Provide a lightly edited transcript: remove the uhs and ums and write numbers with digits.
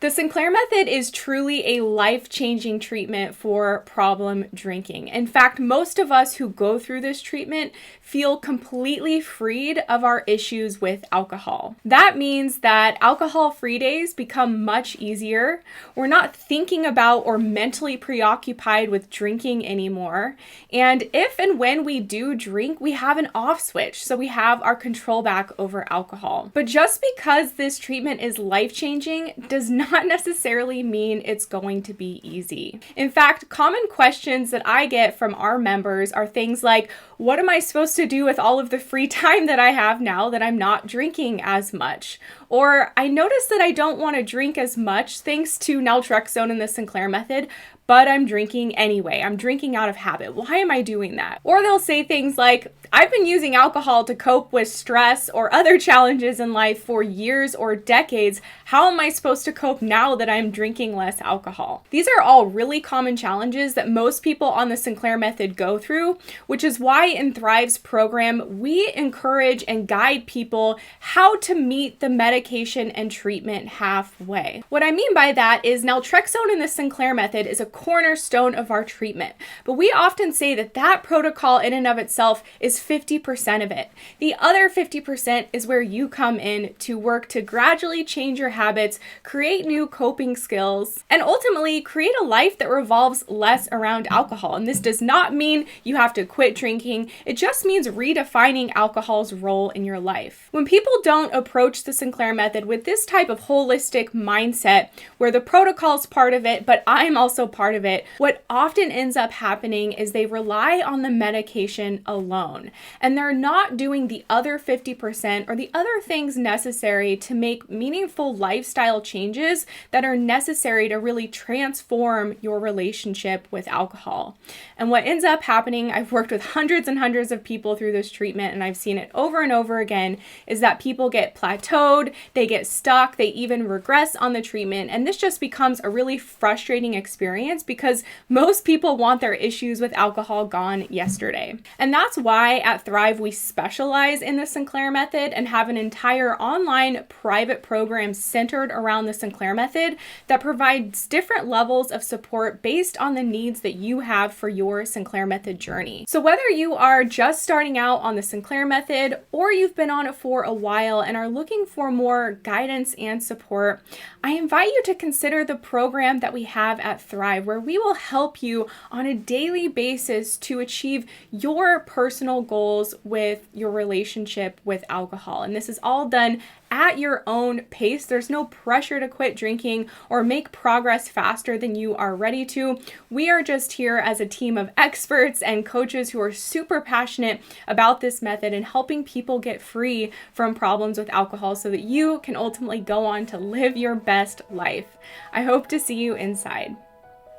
The Sinclair Method is truly a life-changing treatment for problem drinking. In fact, most of us who go through this treatment feel completely freed of our issues with alcohol. That means that alcohol-free days become much easier. We're not thinking about or mentally preoccupied with drinking anymore. And if and when we do drink, we have an off switch, so we have our control back over alcohol. But just because this treatment is life-changing does not necessarily mean it's going to be easy. In fact, common questions that I get from our members are things like, what am I supposed to do with all of the free time that I have now that I'm not drinking as much? Or I notice that I don't want to drink as much thanks to naltrexone and the Sinclair Method, but I'm drinking anyway. I'm drinking out of habit. Why am I doing that? Or they'll say things like, I've been using alcohol to cope with stress or other challenges in life for years or decades. How am I supposed to cope now that I'm drinking less alcohol? These are all really common challenges that most people on the Sinclair Method go through, which is why in Thrive's program, we encourage and guide people how to meet the medication and treatment halfway. What I mean by that is naltrexone in the Sinclair Method is a cornerstone of our treatment, but we often say that that protocol in and of itself is 50% of it. The other 50% is where you come in to work to gradually change your habits, create new coping skills, and ultimately create a life that revolves less around alcohol. And this does not mean you have to quit drinking. It just means redefining alcohol's role in your life. When people don't approach the Sinclair Method with this type of holistic mindset, where the protocol is part of it, but I'm also part of it, what often ends up happening is they rely on the medication alone, and they're not doing the other 50% or the other things necessary to make meaningful lifestyle changes that are necessary to really transform your relationship with alcohol. And what ends up happening, I've worked with hundreds and hundreds of people through this treatment, and I've seen it over and over again, is that people get plateaued, they get stuck, they even regress on the treatment, and this just becomes a really frustrating experience because most people want their issues with alcohol gone yesterday. And that's why at Thrive we specialize in the Sinclair Method and have an entire online private program centered around the Sinclair Method that provides different levels of support based on the needs that you have for your Sinclair Method journey. So whether you are just starting out on the Sinclair Method or you've been on it for a while and are looking for more guidance and support, I invite you to consider the program that we have at Thrive, where we will help you on a daily basis to achieve your personal goals with your relationship with alcohol. And this is all done at your own pace. There's no pressure to quit drinking or make progress faster than you are ready to. We are just here as a team of experts and coaches who are super passionate about this method and helping people get free from problems with alcohol so that you can ultimately go on to live your best life. I hope to see you inside.